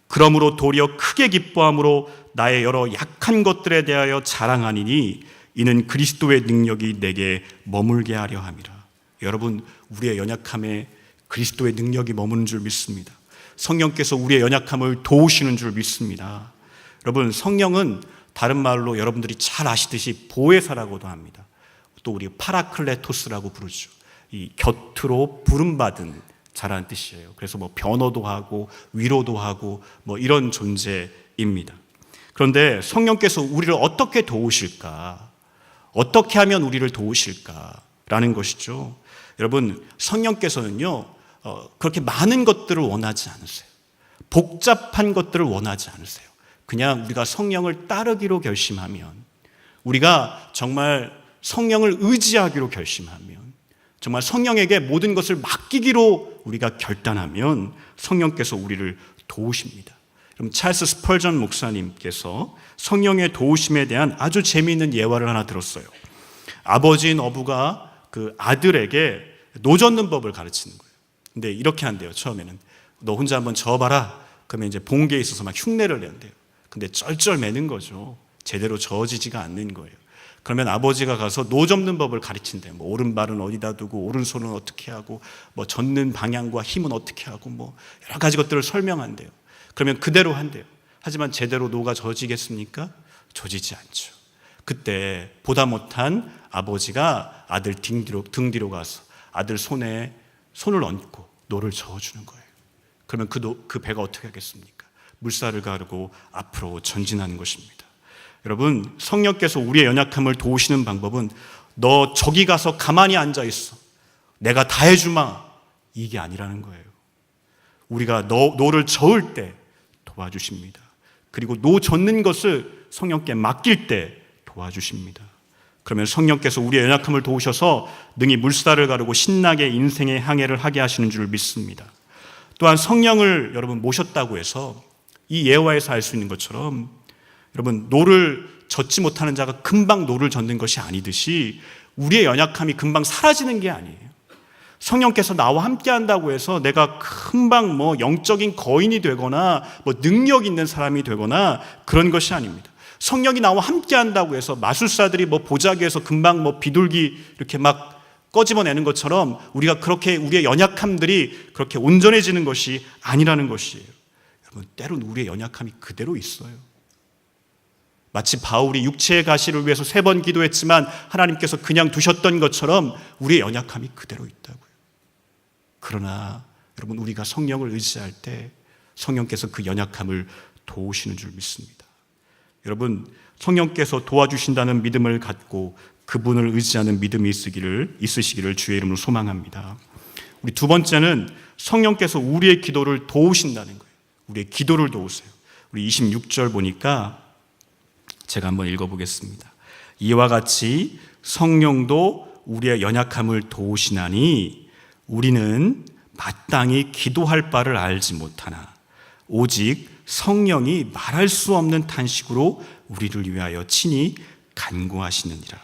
그러므로 도리어 크게 기뻐함으로 나의 여러 약한 것들에 대하여 자랑하니니 이는 그리스도의 능력이 내게 머물게 하려 함이라. 여러분, 우리의 연약함에 그리스도의 능력이 머무는 줄 믿습니다. 성령께서 우리의 연약함을 도우시는 줄 믿습니다. 여러분, 성령은 다른 말로 여러분들이 잘 아시듯이 보혜사라고도 합니다. 또 우리 파라클레토스라고 부르죠. 이 곁으로 부름받은 자라는 뜻이에요. 그래서 뭐 변호도 하고 위로도 하고 뭐 이런 존재입니다. 그런데 성령께서 우리를 어떻게 도우실까? 어떻게 하면 우리를 도우실까라는 것이죠. 여러분, 성령께서는요, 그렇게 많은 것들을 원하지 않으세요. 복잡한 것들을 원하지 않으세요. 그냥 우리가 성령을 따르기로 결심하면, 우리가 정말 성령을 의지하기로 결심하면, 정말 성령에게 모든 것을 맡기기로 우리가 결단하면 성령께서 우리를 도우십니다. 그럼 찰스 스펄전 목사님께서 성령의 도우심에 대한 아주 재미있는 예화를 하나 들었어요. 아버지인 어부가 그 아들에게 노 젓는 법을 가르치는 거예요. 근데 이렇게 한대요. 처음에는 너 혼자 한번 저어봐라. 그러면 이제 봉기에 있어서 막 흉내를 낸대요. 근데 쩔쩔 매는 거죠. 제대로 저어지지가 않는 거예요. 그러면 아버지가 가서 노 접는 법을 가르친대요. 뭐 오른발은 어디다 두고 오른손은 어떻게 하고 뭐 젓는 방향과 힘은 어떻게 하고 뭐 여러 가지 것들을 설명한대요. 그러면 그대로 한대요. 하지만 제대로 노가 져지겠습니까? 져지지 않죠. 그때 보다 못한 아버지가 아들 등 뒤로 가서 아들 손에 손을 얹고 노를 저어주는 거예요. 그러면 그 배가 어떻게 하겠습니까? 물살을 가르고 앞으로 전진하는 것입니다. 여러분, 성령께서 우리의 연약함을 도우시는 방법은 너 저기 가서 가만히 앉아 있어. 내가 다 해주마. 이게 아니라는 거예요. 우리가 노를 저을 때 도와주십니다. 그리고 노 젓는 것을 성령께 맡길 때 도와주십니다. 그러면 성령께서 우리의 연약함을 도우셔서 능히 물살을 가르고 신나게 인생의 항해를 하게 하시는 줄 믿습니다. 또한 성령을 여러분 모셨다고 해서 이 예화에서 알 수 있는 것처럼 여러분, 노를 젓지 못하는 자가 금방 노를 젓는 것이 아니듯이 우리의 연약함이 금방 사라지는 게 아니에요. 성령께서 나와 함께 한다고 해서 내가 금방 뭐 영적인 거인이 되거나 뭐 능력 있는 사람이 되거나 그런 것이 아닙니다. 성령이 나와 함께 한다고 해서 마술사들이 뭐 보자기에서 금방 뭐 비둘기 이렇게 막 꺼집어내는 것처럼 우리가 그렇게 우리의 연약함들이 그렇게 온전해지는 것이 아니라는 것이에요. 여러분, 때론 우리의 연약함이 그대로 있어요. 마치 바울이 육체의 가시를 위해서 3번 기도했지만 하나님께서 그냥 두셨던 것처럼 우리의 연약함이 그대로 있다고요. 그러나 여러분, 우리가 성령을 의지할 때 성령께서 그 연약함을 도우시는 줄 믿습니다. 여러분, 성령께서 도와주신다는 믿음을 갖고 그분을 의지하는 믿음이 있으시기를 주의 이름으로 소망합니다. 우리 두 번째는 성령께서 우리의 기도를 도우신다는 거예요. 우리의 기도를 도우세요. 우리 26절 보니까 제가 한번 읽어보겠습니다. 이와 같이 성령도 우리의 연약함을 도우시나니 우리는 마땅히 기도할 바를 알지 못하나 오직 성령이 말할 수 없는 탄식으로 우리를 위하여 친히 간구하시느니라.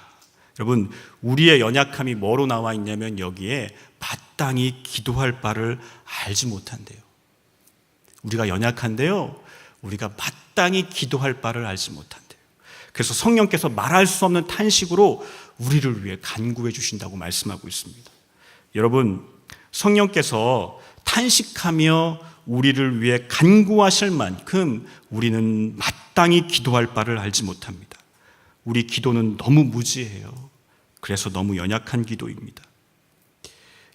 여러분, 우리의 연약함이 뭐로 나와 있냐면 여기에 마땅히 기도할 바를 알지 못한대요. 우리가 연약한데요, 우리가 마땅히 기도할 바를 알지 못한대요. 그래서 성령께서 말할 수 없는 탄식으로 우리를 위해 간구해 주신다고 말씀하고 있습니다. 여러분, 성령께서 탄식하며 우리를 위해 간구하실 만큼 우리는 마땅히 기도할 바를 알지 못합니다. 우리 기도는 너무 무지해요. 그래서 너무 연약한 기도입니다.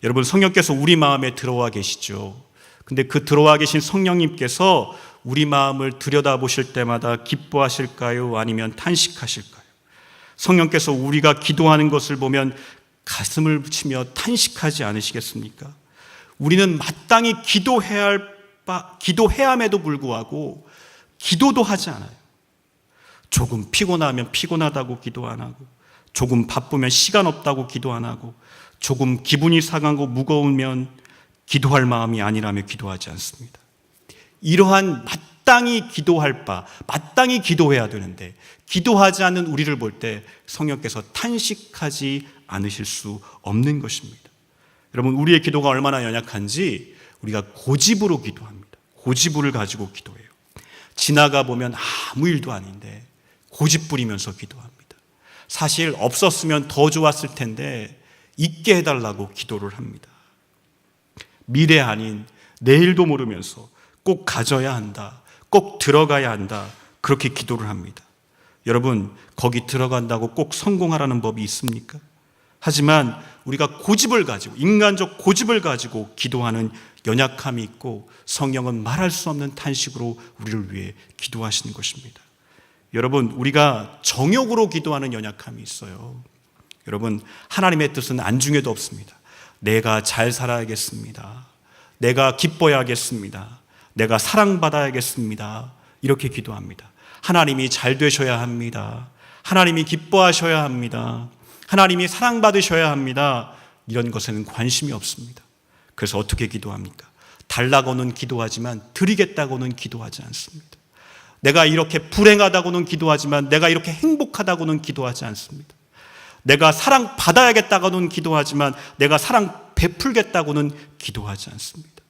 여러분, 성령께서 우리 마음에 들어와 계시죠. 근데 그 들어와 계신 성령님께서 우리 마음을 들여다보실 때마다 기뻐하실까요? 아니면 탄식하실까요? 성령께서 우리가 기도하는 것을 보면 가슴을 치며 탄식하지 않으시겠습니까? 우리는 마땅히 기도해야 함에도 불구하고 기도도 하지 않아요. 조금 피곤하면 피곤하다고 기도 안 하고, 조금 바쁘면 시간 없다고 기도 안 하고, 조금 기분이 상하고 무거우면 기도할 마음이 아니라며 기도하지 않습니다. 이러한 마땅히 기도할 바, 마땅히 기도해야 되는데 기도하지 않는 우리를 볼 때 성령께서 탄식하지 않으실 수 없는 것입니다. 여러분, 우리의 기도가 얼마나 연약한지 우리가 고집으로 기도합니다. 고집을 가지고 기도해요. 지나가 보면 아무 일도 아닌데 고집 부리면서 기도합니다. 사실 없었으면 더 좋았을 텐데 있게 해달라고 기도를 합니다. 미래 아닌 내일도 모르면서 꼭 가져야 한다, 꼭 들어가야 한다, 그렇게 기도를 합니다. 여러분, 거기 들어간다고 꼭 성공하라는 법이 있습니까? 하지만 우리가 고집을 가지고, 인간적 고집을 가지고 기도하는 연약함이 있고, 성령은 말할 수 없는 탄식으로 우리를 위해 기도하시는 것입니다. 여러분, 우리가 정욕으로 기도하는 연약함이 있어요. 여러분, 하나님의 뜻은 안중에도 없습니다. 내가 잘 살아야겠습니다. 내가 기뻐야겠습니다. 내가 사랑받아야겠습니다. 이렇게 기도합니다. 하나님이 잘 되셔야 합니다. 하나님이 기뻐하셔야 합니다. 하나님이 사랑받으셔야 합니다. 이런 것에는 관심이 없습니다. 그래서 어떻게 기도합니까? 달라고는 기도하지만 드리겠다고는 기도하지 않습니다. 내가 이렇게 불행하다고는 기도하지만 내가 이렇게 행복하다고는 기도하지 않습니다. 내가 사랑받아야겠다고는 기도하지만 내가 사랑 베풀겠다고는 기도하지 않습니다.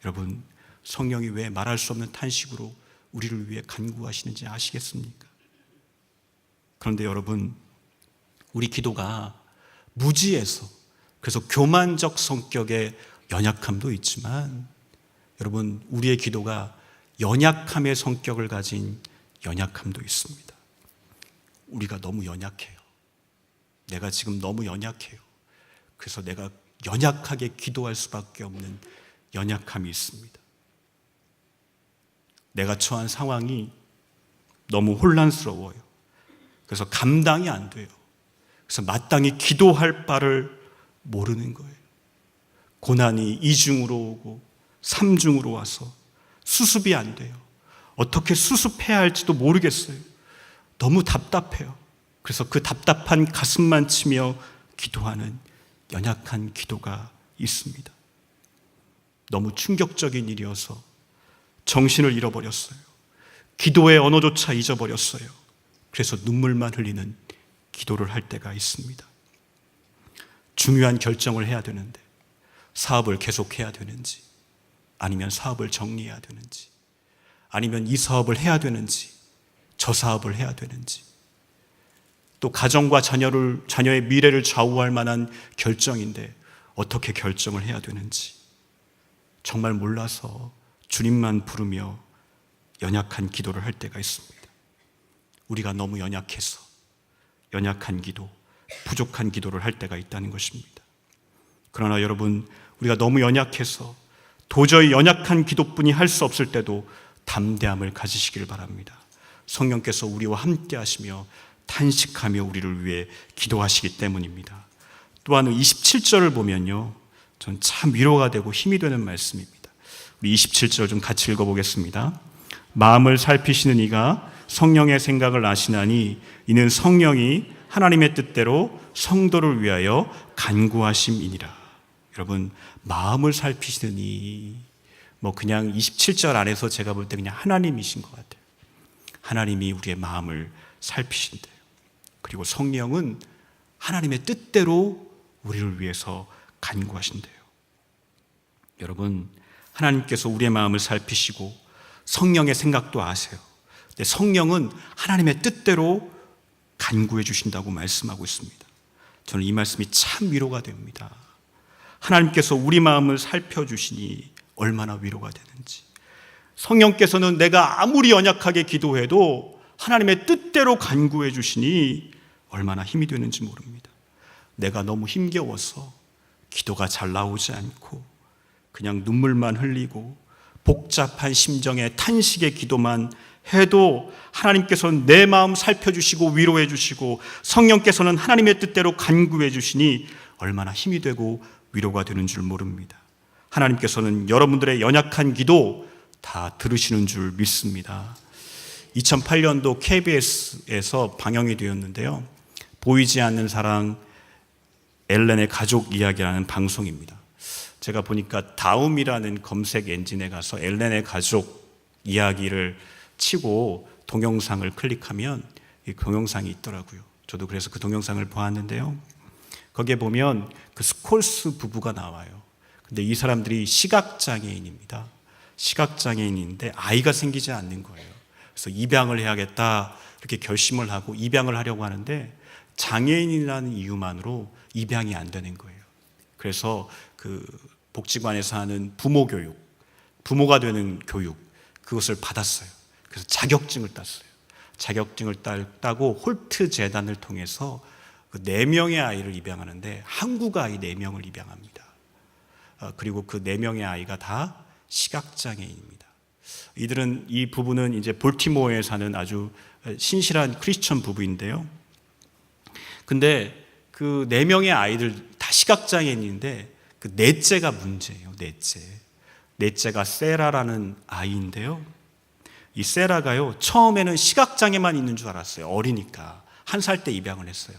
여러분, 성령이 왜 말할 수 없는 탄식으로 우리를 위해 간구하시는지 아시겠습니까? 그런데 여러분, 우리 기도가 무지해서, 그래서 교만적 성격의 연약함도 있지만, 여러분, 우리의 기도가 연약함의 성격을 가진 연약함도 있습니다. 우리가 너무 연약해요. 내가 지금 너무 연약해요. 그래서 내가 연약하게 기도할 수밖에 없는 연약함이 있습니다. 내가 처한 상황이 너무 혼란스러워요. 그래서 감당이 안 돼요. 그래서 마땅히 기도할 바를 모르는 거예요. 고난이 2중으로 오고 3중으로 와서 수습이 안 돼요. 어떻게 수습해야 할지도 모르겠어요. 너무 답답해요. 그래서 그 답답한 가슴만 치며 기도하는 연약한 기도가 있습니다. 너무 충격적인 일이어서 정신을 잃어버렸어요. 기도의 언어조차 잊어버렸어요. 그래서 눈물만 흘리는 기도를 할 때가 있습니다. 중요한 결정을 해야 되는데 사업을 계속해야 되는지, 아니면 사업을 정리해야 되는지, 아니면 이 사업을 해야 되는지, 저 사업을 해야 되는지, 또 가정과 자녀의 미래를 좌우할 만한 결정인데 어떻게 결정을 해야 되는지 정말 몰라서 주님만 부르며 연약한 기도를 할 때가 있습니다. 우리가 너무 연약해서 연약한 기도, 부족한 기도를 할 때가 있다는 것입니다. 그러나 여러분, 우리가 너무 연약해서 도저히 연약한 기도뿐이 할 수 없을 때도 담대함을 가지시길 바랍니다. 성령께서 우리와 함께 하시며 탄식하며 우리를 위해 기도하시기 때문입니다. 또한 27절을 보면요, 전 참 위로가 되고 힘이 되는 말씀입니다. 우리 27절 좀 같이 읽어보겠습니다. 마음을 살피시는 이가 성령의 생각을 아시나니 이는 성령이 하나님의 뜻대로 성도를 위하여 간구하심이니라. 여러분, 마음을 살피시는 이, 그냥 27절 안에서 제가 볼 때 그냥 하나님이신 것 같아요. 하나님이 우리의 마음을 살피신대요. 그리고 성령은 하나님의 뜻대로 우리를 위해서 간구하신대요. 여러분, 하나님께서 우리의 마음을 살피시고 성령의 생각도 아세요. 근데 성령은 하나님의 뜻대로 간구해 주신다고 말씀하고 있습니다. 저는 이 말씀이 참 위로가 됩니다. 하나님께서 우리 마음을 살펴주시니 얼마나 위로가 되는지. 성령께서는 내가 아무리 연약하게 기도해도 하나님의 뜻대로 간구해 주시니 얼마나 힘이 되는지 모릅니다. 내가 너무 힘겨워서 기도가 잘 나오지 않고 그냥 눈물만 흘리고 복잡한 심정의 탄식의 기도만 해도 하나님께서는 내 마음 살펴주시고 위로해 주시고 성령께서는 하나님의 뜻대로 간구해 주시니 얼마나 힘이 되고 위로가 되는 줄 모릅니다. 하나님께서는 여러분들의 연약한 기도 다 들으시는 줄 믿습니다. 2008년도 KBS에서 방영이 되었는데요. 보이지 않는 사랑 엘렌의 가족 이야기라는 방송입니다. 제가 보니까 다음이라는 검색 엔진에 가서 엘렌의 가족 이야기를 치고 동영상을 클릭하면 이 동영상이 있더라고요. 저도 그래서 그 동영상을 보았는데요. 거기에 보면 그 스콜스 부부가 나와요. 근데 이 사람들이 시각장애인입니다. 시각장애인인데 아이가 생기지 않는 거예요. 그래서 입양을 해야겠다 이렇게 결심을 하고 입양을 하려고 하는데 장애인이라는 이유만으로 입양이 안 되는 거예요. 그래서 그 복지관에서 하는 부모 교육, 부모가 되는 교육, 그것을 받았어요. 그래서 자격증을 땄어요. 자격증을 따고 홀트 재단을 통해서 그 4명의 아이를 입양하는데 한국 아이 4명을 입양합니다. 그리고 그 4명의 아이가 다 시각장애인입니다. 이 부부는 이제 볼티모어에 사는 아주 신실한 크리스천 부부인데요. 근데 그 4명의 아이들 다 시각장애인인데 그 넷째가 문제예요. 넷째가 세라라는 아이인데요. 이 세라가요, 처음에는 시각장애만 있는 줄 알았어요. 어리니까. 1살 때 입양을 했어요.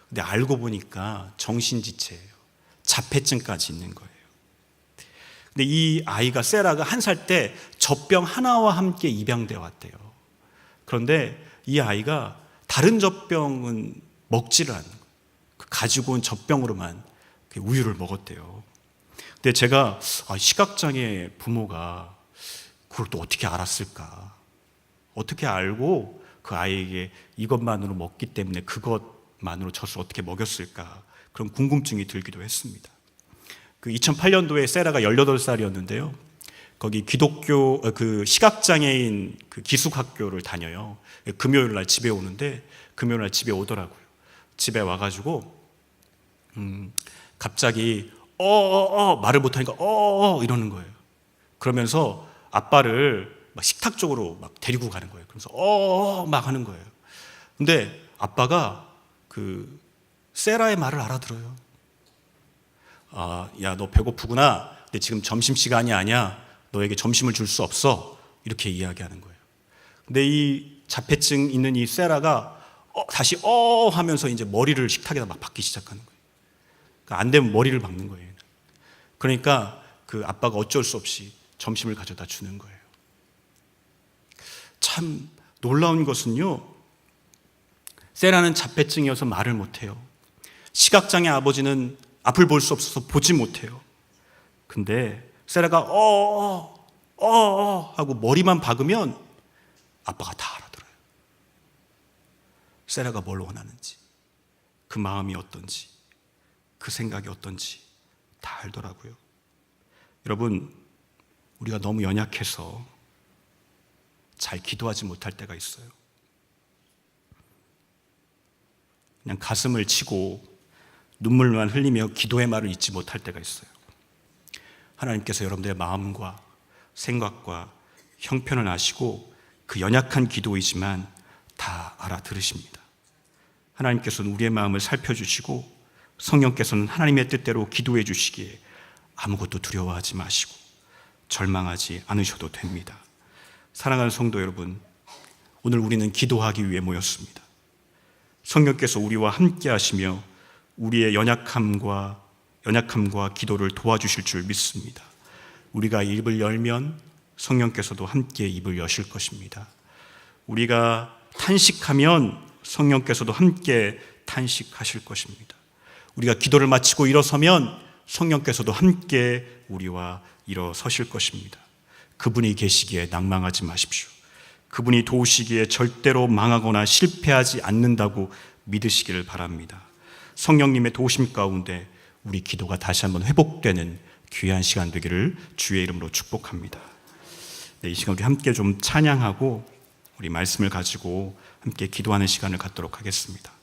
근데 알고 보니까 정신지체예요. 자폐증까지 있는 거예요. 근데 이 아이가, 세라가 1살 때 젖병 하나와 함께 입양되어 왔대요. 그런데 이 아이가 다른 젖병은 먹지를 않는 거예요. 가지고 온 젖병으로만 우유를 먹었대요. 근데 제가 시각장애 부모가 그걸 또 어떻게 알았을까? 어떻게 알고 그 아이에게 이것만으로 먹기 때문에 그것만으로 젖을 어떻게 먹였을까? 그런 궁금증이 들기도 했습니다. 그 2008년도에 세라가 18살이었는데요. 거기 기독교 그 시각장애인 그 기숙학교를 다녀요. 금요일 날 집에 오는데 금요일 날 집에 오더라고요. 집에 와가지고 갑자기 말을 못하니까 이러는 거예요. 그러면서 아빠를 막 식탁 쪽으로 막 데리고 가는 거예요. 그러면서 막 하는 거예요. 근데 아빠가 그 세라의 말을 알아들어요. 야, 너 배고프구나. 근데 지금 점심시간이 아니야. 너에게 점심을 줄 수 없어. 이렇게 이야기하는 거예요. 근데 이 자폐증 있는 이 세라가 다시 하면서 이제 머리를 식탁에다 막 박기 시작하는 거예요. 그러니까 안 되면 머리를 박는 거예요. 그러니까 그 아빠가 어쩔 수 없이 점심을 가져다 주는 거예요. 참 놀라운 것은요, 세라는 자폐증이어서 말을 못해요. 시각장애 아버지는 앞을 볼 수 없어서 보지 못해요. 근데 세라가 하고 머리만 박으면 아빠가 다 알아들어요. 세라가 뭘 원하는지, 그 마음이 어떤지, 그 생각이 어떤지 다 알더라고요. 여러분, 우리가 너무 연약해서 잘 기도하지 못할 때가 있어요. 그냥 가슴을 치고 눈물만 흘리며 기도의 말을 잊지 못할 때가 있어요. 하나님께서 여러분들의 마음과 생각과 형편을 아시고 그 연약한 기도이지만 다 알아들으십니다. 하나님께서는 우리의 마음을 살펴주시고 성령께서는 하나님의 뜻대로 기도해 주시기에 아무것도 두려워하지 마시고 절망하지 않으셔도 됩니다. 사랑하는 성도 여러분, 오늘 우리는 기도하기 위해 모였습니다. 성령께서 우리와 함께 하시며 우리의 연약함과 기도를 도와주실 줄 믿습니다. 우리가 입을 열면 성령께서도 함께 입을 여실 것입니다. 우리가 탄식하면 성령께서도 함께 탄식하실 것입니다. 우리가 기도를 마치고 일어서면 성령께서도 함께 우리와 일어서실 것입니다. 그분이 계시기에 낭망하지 마십시오. 그분이 도우시기에 절대로 망하거나 실패하지 않는다고 믿으시기를 바랍니다. 성령님의 도우심 가운데 우리 기도가 다시 한번 회복되는 귀한 시간 되기를 주의 이름으로 축복합니다. 네, 이 시간 우리 함께 좀 찬양하고 우리 말씀을 가지고 함께 기도하는 시간을 갖도록 하겠습니다.